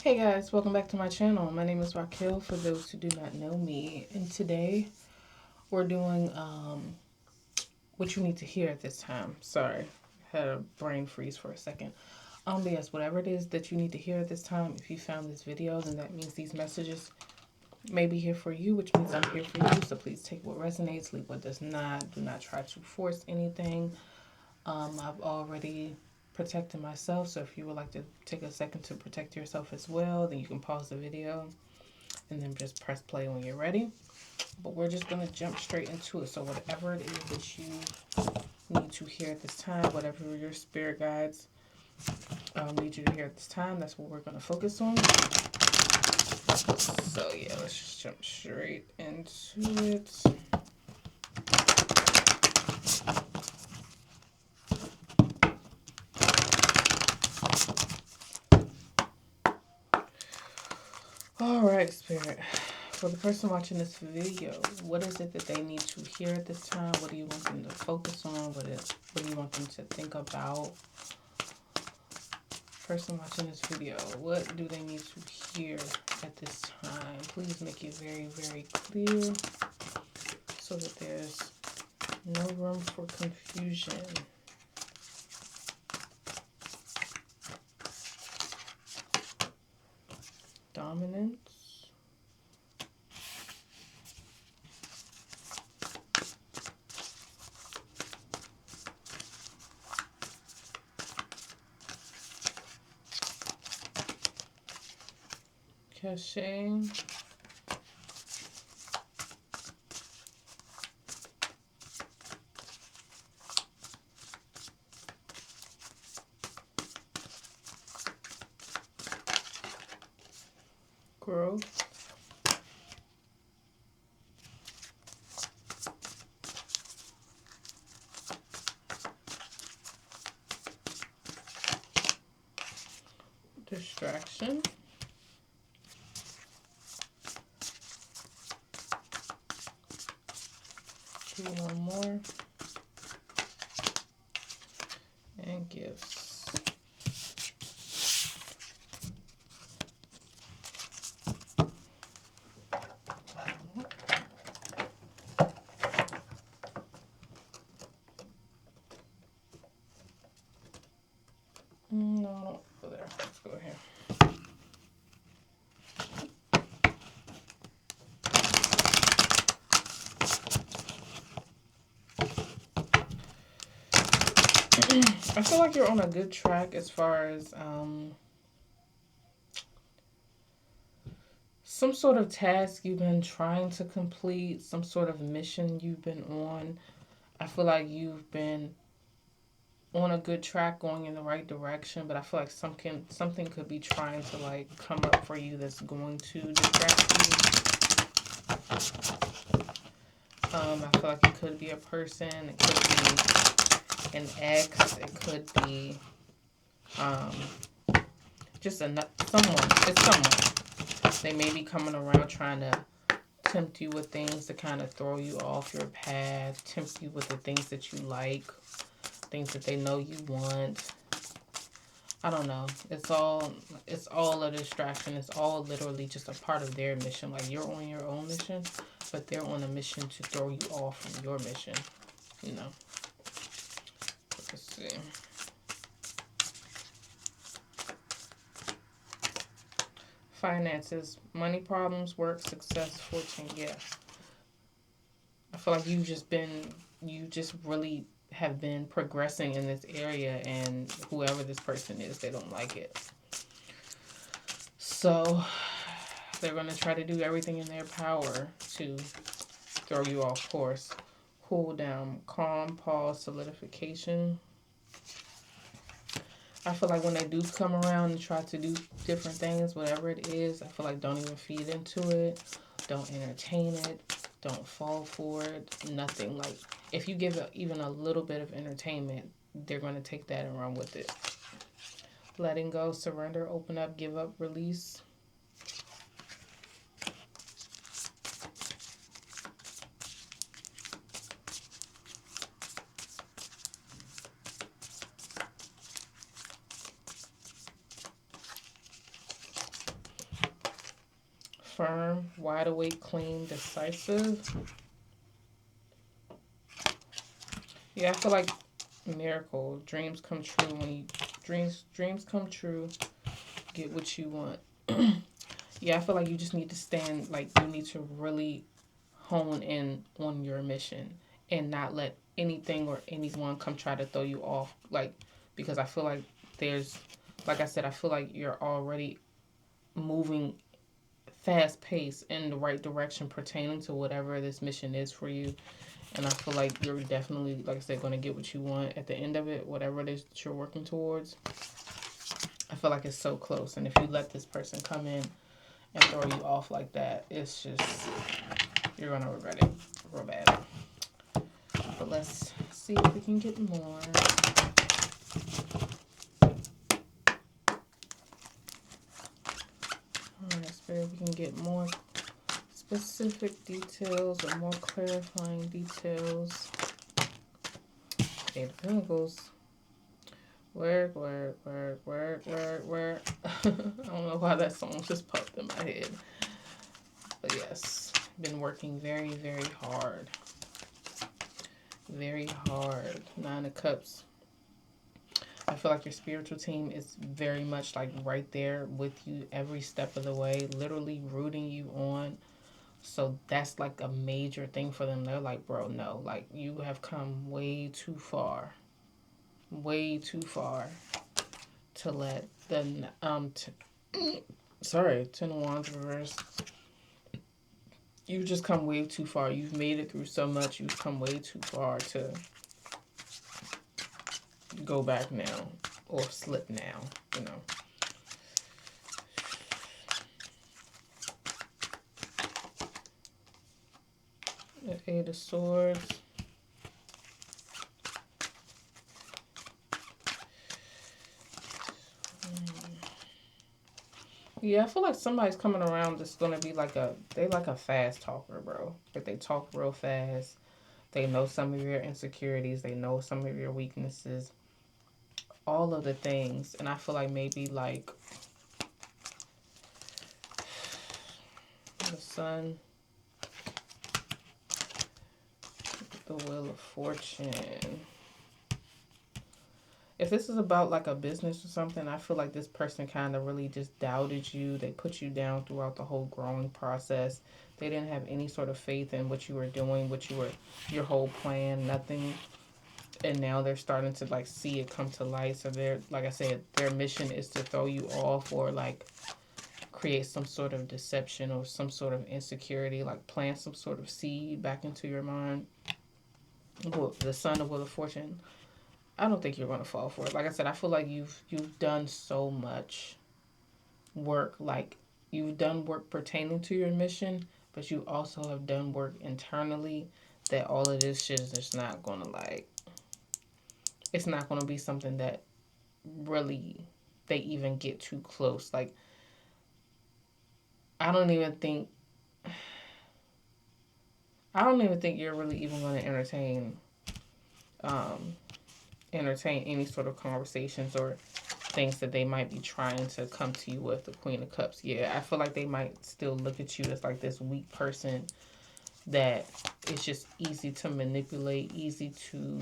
Hey guys, welcome back to my channel. My name is Racquel for those who do not know me. And today we're doing what you need to hear at this time. Sorry, had a brain freeze for a second. But yes, whatever it is that you need to hear at this time, if you found this video, then that means these messages may be here for you, which means I'm here for you. So please take what resonates, leave what does not. Do not try to force anything. I've already protected myself, so if you would like to take a second to protect yourself as well, then you can pause the video and then just press play when you're ready. But we're just going to jump straight into it. So whatever it is that you need to hear at this time, whatever your spirit guides need you to hear at this time, that's what we're going to focus on. So yeah, let's just jump straight into it. Alright, Spirit. For the person watching this video, what is it that they need to hear at this time? What do you want them to focus on? What do you want them to think about? Person watching this video, what do they need to hear at this time? Please make it very, very clear so that there's no room for confusion. Dominance. Cachet. Growth. Distraction. Do one more. And gifts. No, go there. Let's go here. I feel like you're on a good track as far as some sort of task you've been trying to complete, some sort of mission you've been on. I feel like you've been on a good track, going in the right direction, but I feel like something could be trying to like come up for you that's going to distract you. I feel like it could be a person, it could be an ex, it could be just someone. It's someone. They may be coming around trying to tempt you with things to kind of throw you off your path, tempt you with the things that you like, things that they know you want. I don't know. It's all a distraction. It's all literally just a part of their mission. Like, you're on your own mission, but they're on a mission to throw you off from your mission. You know. Let's see. Finances, money problems, work, success, fortune. Yeah. I feel like you just really have been progressing in this area, and whoever this person is, they don't like it. So they're going to try to do everything in their power to throw you off course. Cool down, calm, pause, solidification. I feel like when they do come around and try to do different things, whatever it is, I feel like don't even feed into it. Don't entertain it. Don't fall for it. Nothing. Like, if you give it even a little bit of entertainment, they're going to take that and run with it. Letting go, surrender, open up, give up, release. firm, wide awake, clean, decisive. Yeah, I feel like miracle. Dreams come true when you dreams come true. Get what you want. Yeah, I feel like you just need to stand. Like you need to really hone in on your mission and not let anything or anyone come try to throw you off. Like because I feel like there's, like I said, I feel like you're already moving fast pace in the right direction pertaining to whatever this mission is for you. And I feel like you're definitely, like I said, going to get what you want at the end of it, whatever it is that you're working towards. I feel like it's so close. And if you let this person come in and throw you off like that, it's just, you're going to regret it real bad. But let's see if we can get more. Alright, Spirit, we can get more specific details or more clarifying details. Eight of Pentacles. Work. I don't know why that song just popped in my head. But yes, been working very, very hard. Very hard. Nine of Cups. I feel like your spiritual team is very much like right there with you every step of the way, literally rooting you on. So that's like a major thing for them. They're like, bro, no, like you have come way too far. Way too far to let the Ten of Wands reverse. You've just come way too far. You've made it through so much. You've come way too far to go back now or slip now, you know. The Eight of Swords. Yeah, I feel like somebody's coming around that's gonna be like they like a fast talker, bro. Like they talk real fast. They know some of your insecurities. They know some of your weaknesses. All of the things. And I feel like maybe like the Sun, the Wheel of Fortune. If this is about like a business or something, I feel like this person kind of really just doubted you. They put you down throughout the whole growing process. They didn't have any sort of faith in what you were doing, your whole plan, nothing. And now they're starting to like see it come to light. So they're, like I said, their mission is to throw you off or like create some sort of deception or some sort of insecurity, like plant some sort of seed back into your mind. Well, the Sun of Wheel of Fortune. I don't think you're going to fall for it. Like I said, I feel like you've done so much work. Like you've done work pertaining to your mission, but you also have done work internally that all of this shit is just not going to like, it's not going to be something that really they even get too close. Like I don't even think you're really even going to entertain any sort of conversations or things that they might be trying to come to you with. The Queen of Cups. Yeah, I feel like they might still look at you as like this weak person that is just easy to manipulate, easy to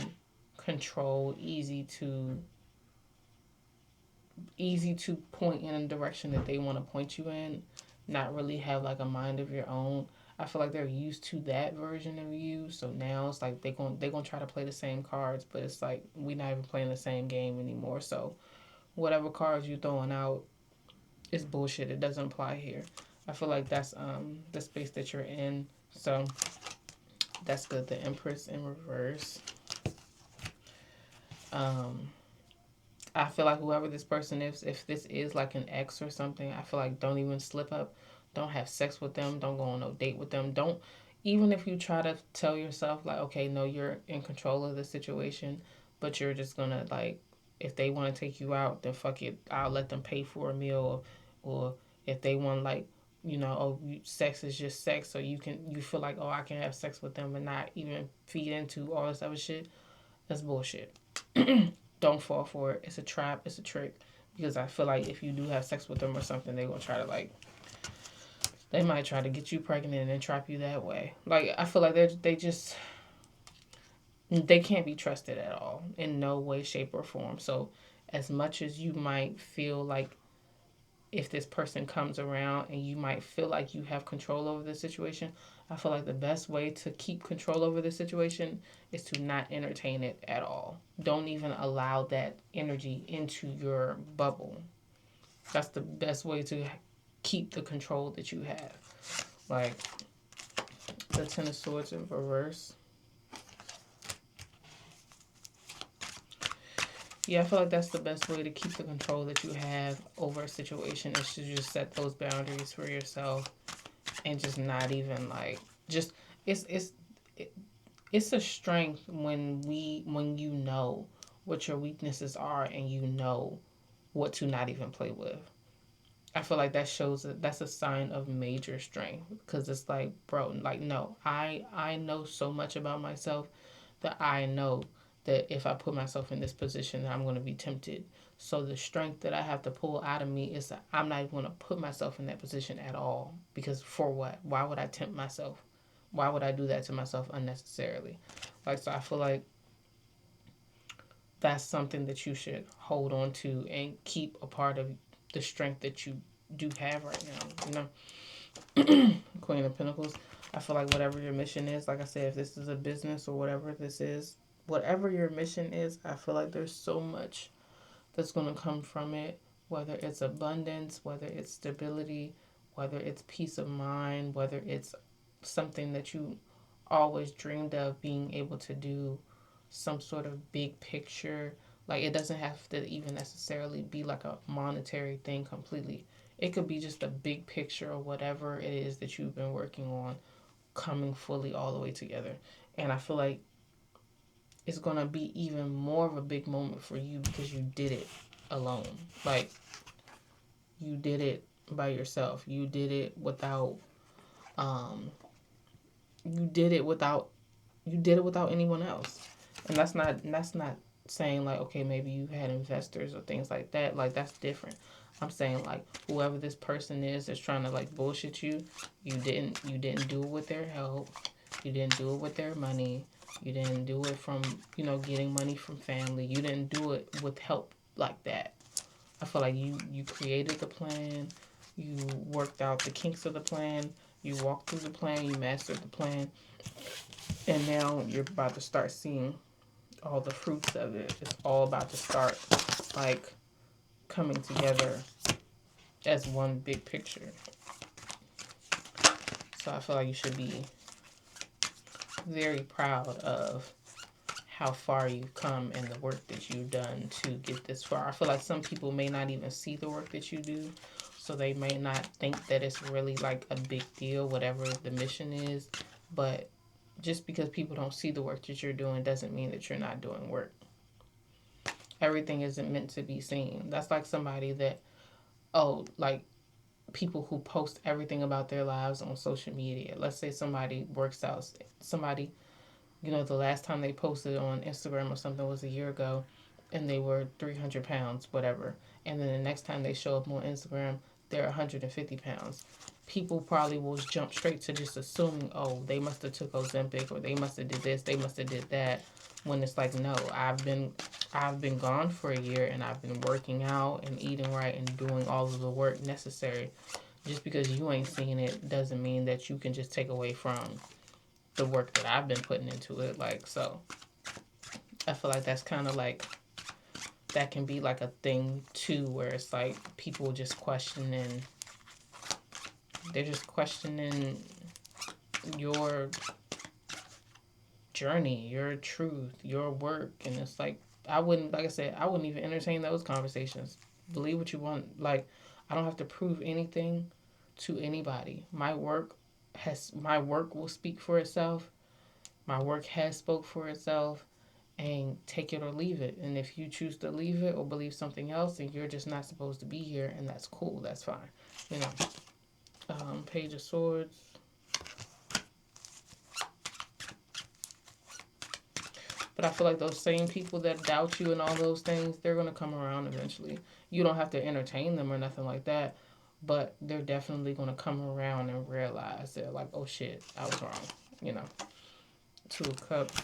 control, easy to point in a direction that they want to point you in, not really have like a mind of your own. I feel like they're used to that version of you, so now it's like they're gonna try to play the same cards, but it's like we're not even playing the same game anymore. So whatever cards you're throwing out is bullshit. It doesn't apply here. I feel like that's the space that you're in. So that's good. The Empress in reverse. I feel like whoever this person is, if this is like an ex or something, I feel like don't even slip up. Don't have sex with them. Don't go on no date with them. Don't, even if you try to tell yourself like, okay, no, you're in control of the situation, but you're just gonna like, if they want to take you out, then fuck it. I'll let them pay for a meal, or if they want like, you know, oh, sex is just sex, so you feel like, oh, I can have sex with them and not even feed into all this other shit. That's bullshit. Don't fall for it. It's a trap. It's a trick. Because I feel like if you do have sex with them or something, they're They might try to get you pregnant and trap you that way. Like, I feel like they can't be trusted at all in no way, shape, or form. So, as much as you might feel like if this person comes around and you might feel like you have control over the situation, I feel like the best way to keep control over the situation is to not entertain it at all. Don't even allow that energy into your bubble. That's the best way to keep the control that you have. Like the Ten of Swords in reverse. Yeah, I feel like that's the best way to keep the control that you have over a situation is to just set those boundaries for yourself and just not even like just it's it's it, it's a strength when you know what your weaknesses are and you know what to not even play with. I feel like that shows that that's a sign of major strength because it's like, bro, like no, I know so much about myself that I know that if I put myself in this position, I'm going to be tempted. So the strength that I have to pull out of me is that I'm not even going to put myself in that position at all because for what? Why would I tempt myself? Why would I do that to myself unnecessarily? Like so I feel like that's something that you should hold on to and keep a part of the strength that you do have right now. Queen of Pentacles. I feel like whatever your mission is, like I said, if this is a business or whatever this is, whatever your mission is, I feel like there's so much that's going to come from it, whether it's abundance, whether it's stability, whether it's peace of mind, whether it's something that you always dreamed of being able to do, some sort of big picture. Like it doesn't have to even necessarily be like a monetary thing completely. It could be just a big picture or whatever it is that you've been working on coming fully all the way together. And I feel like it's going to be even more of a big moment for you because you did it alone. Like you did it by yourself. Um you did it without you did it without anyone else. And that's not saying like okay maybe you had investors or things like that. Like that's different. I'm saying like whoever this person is that's trying to like bullshit you, you didn't do it with their help. You didn't do it with their money. You didn't do it from, getting money from family. You didn't do it with help like that. I feel like you created the plan, you worked out the kinks of the plan, you walked through the plan, you mastered the plan, and now you're about to start seeing all the fruits of it. It's all about to start like coming together as one big picture. So I feel like you should be very proud of how far you've come and the work that you've done to get this far. I feel like some people may not even see the work that you do, so they may not think that it's really like a big deal, whatever the mission is. But just because people don't see the work that you're doing doesn't mean that you're not doing work. Everything isn't meant to be seen. That's like somebody that, like people who post everything about their lives on social media. Let's say somebody works out, somebody, the last time they posted on Instagram or something was a year ago and they were 300 pounds, whatever. And then the next time they show up on Instagram, they're 150 pounds. People probably will jump straight to just assuming, oh, they must have took Ozempic or they must have did this, they must have did that. When it's like, no, I've been gone for a year and I've been working out and eating right and doing all of the work necessary. Just because you ain't seeing it doesn't mean that you can just take away from the work that I've been putting into it. Like, so I feel like that's kind of like, that can be like a thing too, where it's like people just questioning, they're just questioning your journey, your truth, your work. And it's like, like I said, I wouldn't even entertain those conversations. Believe what you want. Like, I don't have to prove anything to anybody. My work will speak for itself. My work has spoke for itself, and take it or leave it. And if you choose to leave it or believe something else, then you're just not supposed to be here, and that's cool. That's fine. Page of Swords. But I feel like those same people that doubt you and all those things, they're going to come around eventually. You don't have to entertain them or nothing like that. but they're definitely going to come around and realize they're like, oh shit, I was wrong, you know. Two of Cups.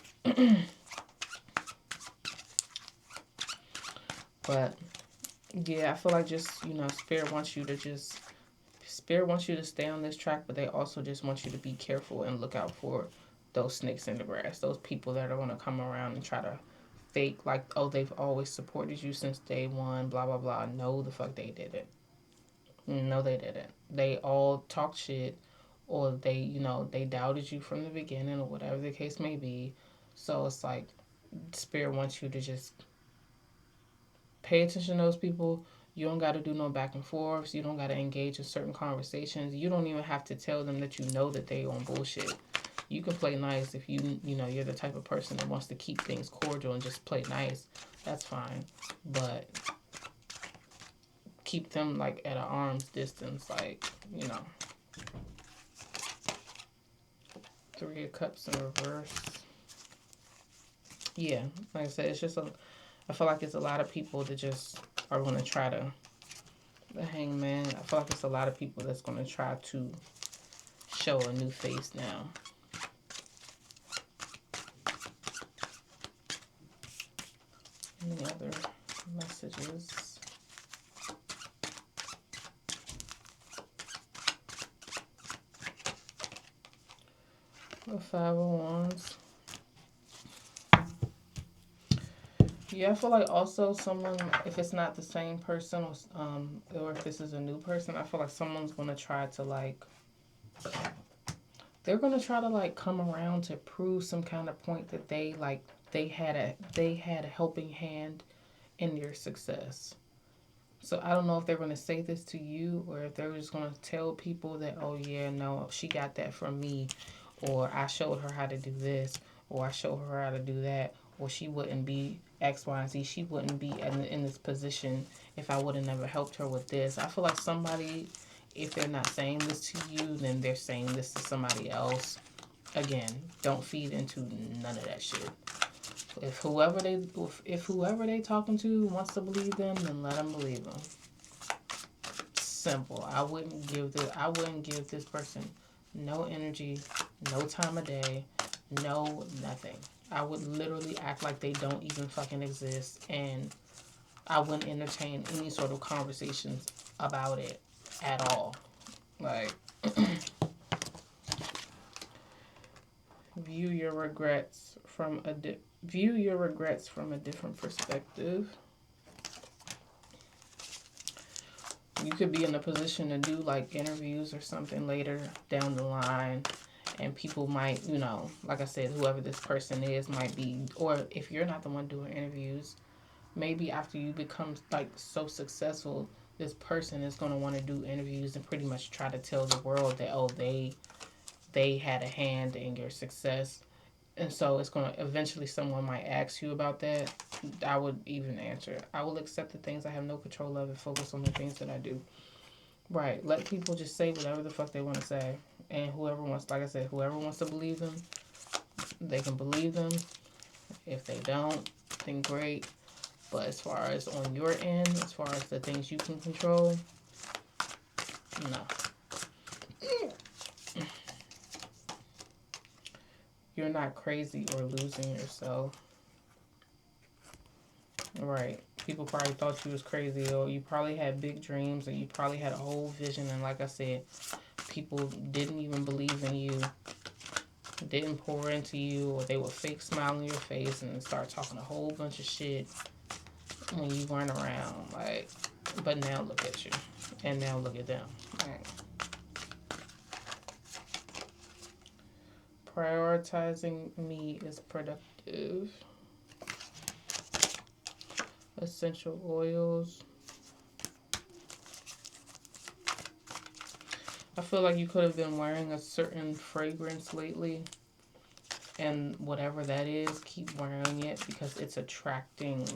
But yeah, I feel like just, you know, Spirit wants you to stay on this track, but they also just want you to be careful and look out for those snakes in the grass, those people that are going to come around and try to fake like, oh, they've always supported you since day one, blah blah blah. No, the fuck they didn't. No, they didn't. They all talk shit, or they, you know, they doubted you from the beginning, or whatever the case may be. So it's like Spirit wants you to just pay attention to those people. You don't got to do no back and forths. You don't got to engage in certain conversations. You don't even have to tell them that you know that they on bullshit. You can play nice if you know you're the type of person that wants to keep things cordial and just play nice. That's fine, but keep them like at an arm's distance, like, you know. Three of Cups in reverse. Yeah, like I said, it's just I feel like it's a lot of people that just are going to try to, the Hangman, I feel like it's a lot of people that's going to try to show a new face now. Any other messages? The Five of Wands. Yeah, I feel like also someone, if it's not the same person, or if this is a new person, I feel like someone's gonna try to like, they're gonna try to like come around to prove some kind of point that they had a helping hand in your success. So I don't know if they're gonna say this to you, or if they're just gonna tell people that, oh yeah, no, she got that from me, or I showed her how to do this, or I showed her how to do that, or she wouldn't be X, Y, and Z. She wouldn't be in this position if I would have never helped her with this. I feel like somebody, if they're not saying this to you, then they're saying this to somebody else. Again, don't feed into none of that shit. If whoever they talking to wants to believe them, then let them believe them. Simple. I wouldn't give this person no energy, no time of day, no nothing. I would literally act like they don't even fucking exist, and I wouldn't entertain any sort of conversations about it at all. Like, view your regrets from a different perspective. You could be in a position to do like interviews or something later down the line, and people might, you know, like I said, whoever this person is might be, or if you're not the one doing interviews, maybe after you become like so successful, this person is going to want to do interviews and pretty much try to tell the world that, oh, they had a hand in your success. And so it's going to eventually, someone might ask you about that. I would even answer, I will accept the things I have no control of and focus on the things that I do. Right. Let people just say whatever the fuck they want to say. And whoever wants, like I said, whoever wants to believe them, they can believe them. If they don't, then great. But as far as on your end, as far as the things you can control, no. You're not crazy or losing yourself. Right. People probably thought you was crazy, or you probably had big dreams, or you probably had a whole vision, and like I said, people didn't even believe in you, didn't pour into you, or they would fake smile in your face and start talking a whole bunch of shit when you weren't around. Like, but now look at you, and now look at them. Right. Prioritizing me is productive. Essential oils. I feel like you could have been wearing a certain fragrance lately, and whatever that is, keep wearing it, because it's attracting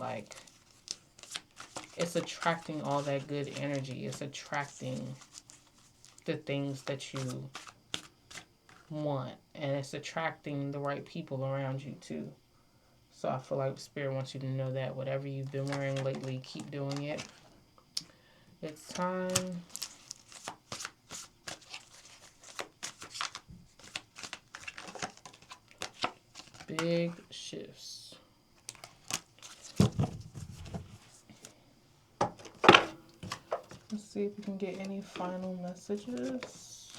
all that good energy. It's attracting the things that you want, and it's attracting the right people around you too. So I feel like Spirit wants you to know that whatever you've been wearing lately, keep doing it. It's time Big shifts. Let's see if we can get any final messages.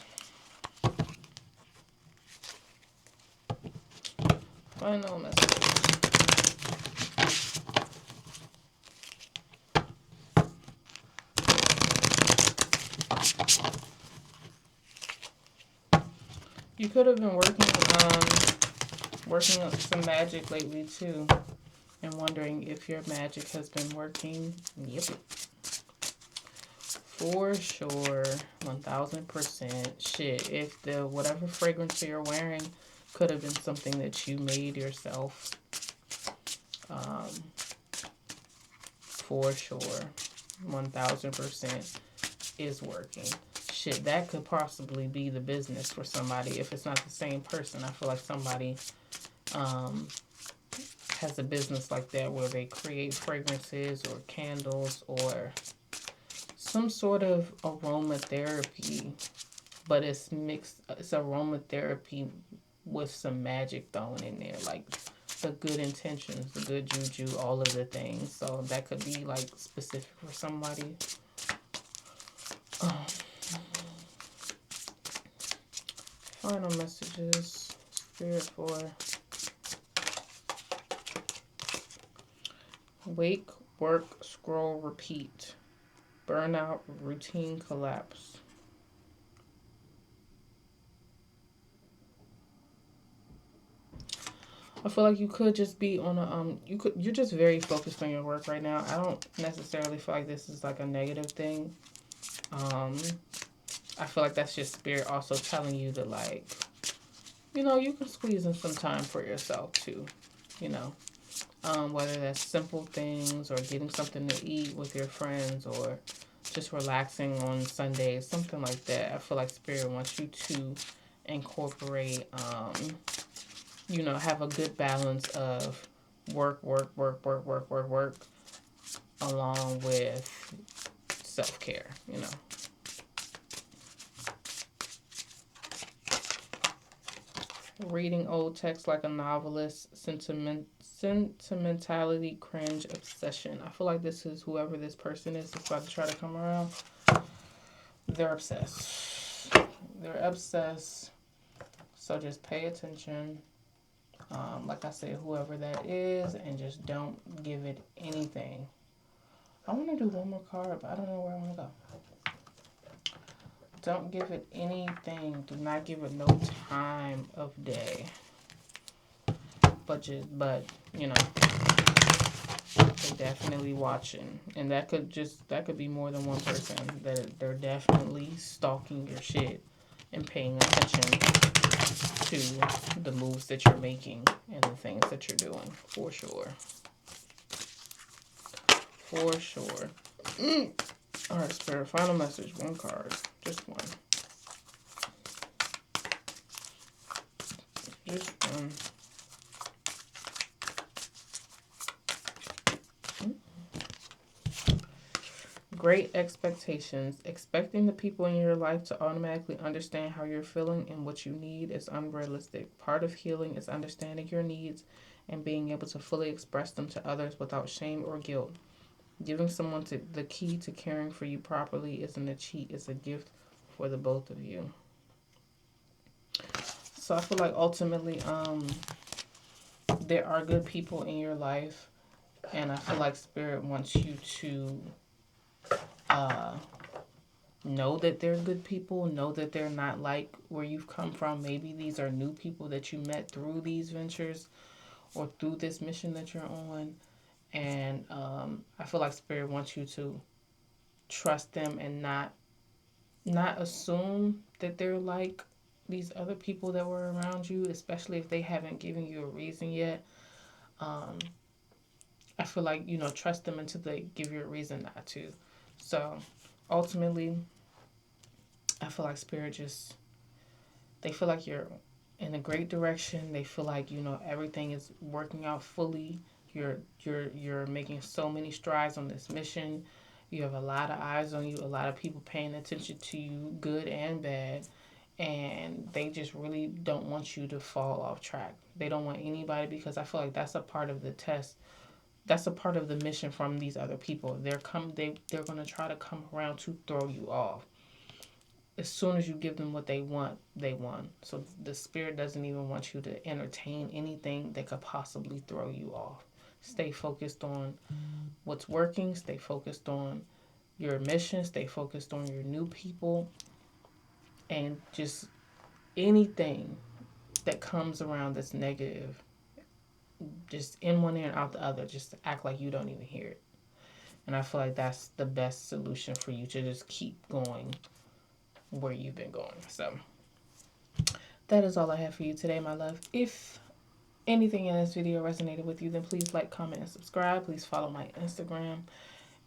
Final messages. You could have been working up some magic lately too, and wondering if your magic has been working. Yep. For sure, 1000%. Shit, if the whatever fragrance you're wearing could have been something that you made yourself, for sure, 1000% is working. Shit, that could possibly be the business for somebody. If it's not the same person, I feel like somebody has a business like that where they create fragrances or candles or some sort of aromatherapy, but it's mixed. It's aromatherapy with some magic thrown in there, like the good intentions, the good juju, all of the things. So that could be like specific for somebody. Final messages, Spirit for wake, work, scroll, repeat. Burnout, routine collapse. I feel like you could just be on a you're just very focused on your work right now. I don't necessarily feel like this is like a negative thing. I feel like that's just spirit also telling you to like, you can squeeze in some time for yourself too, whether that's simple things or getting something to eat with your friends or just relaxing on Sundays, something like that. I feel like spirit wants you to incorporate, have a good balance of work, along with self-care, Reading old text like a novelist, sentimentality, cringe, obsession. I feel like this is whoever this person is that's about to try to come around. They're obsessed. They're obsessed. So just pay attention. Like I said, whoever that is, and just don't give it anything. I want to do one more card, but I don't know where I want to go. Don't give it anything. Do not give it no time of day. But they're definitely watching. And that could be more than one person. That they're definitely stalking your shit and paying attention to the moves that you're making and the things that you're doing. For sure. For sure. Alright, Spirit, final message. One card. Just one. Just one. Great expectations. Expecting the people in your life to automatically understand how you're feeling and what you need is unrealistic. Part of healing is understanding your needs and being able to fully express them to others without shame or guilt. Giving someone the key to caring for you properly isn't a cheat, it's a gift for the both of you. So I feel like ultimately, there are good people in your life, and I feel like Spirit wants you to know that they're good people, know that they're not like where you've come from. Maybe these are new people that you met through these ventures or through this mission that you're on. And I feel like Spirit wants you to trust them and not assume that they're like these other people that were around you, especially if they haven't given you a reason yet. I feel like, trust them until they give you a reason not to. So ultimately, I feel like Spirit they feel like you're in a great direction. They feel like, everything is working out fully. You're making so many strides on this mission. You have a lot of eyes on you, a lot of people paying attention to you, good and bad. and they just really don't want you to fall off track. They don't want anybody, because I feel like that's a part of the test. That's a part of the mission from these other people. They're going to try to come around to throw you off. As soon as you give them what they want, they won. So the spirit doesn't even want you to entertain anything that could possibly throw you off. Stay focused on what's working. Stay focused on your mission. Stay focused on your new people. And just anything that comes around that's negative, just in one ear and out the other, just act like you don't even hear it. And I feel like that's the best solution for you, to just keep going where you've been going. So that is all I have for you today, my love. If anything in this video resonated with you, then please like, comment, and subscribe. Please follow my Instagram,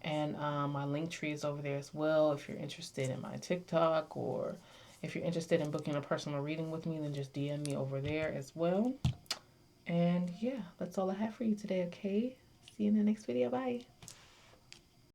and my link tree is over there as well. If you're interested in my TikTok, or if you're interested in booking a personal reading with me, then just DM me over there as well. And yeah, that's all I have for you today, okay? See you in the next video. Bye.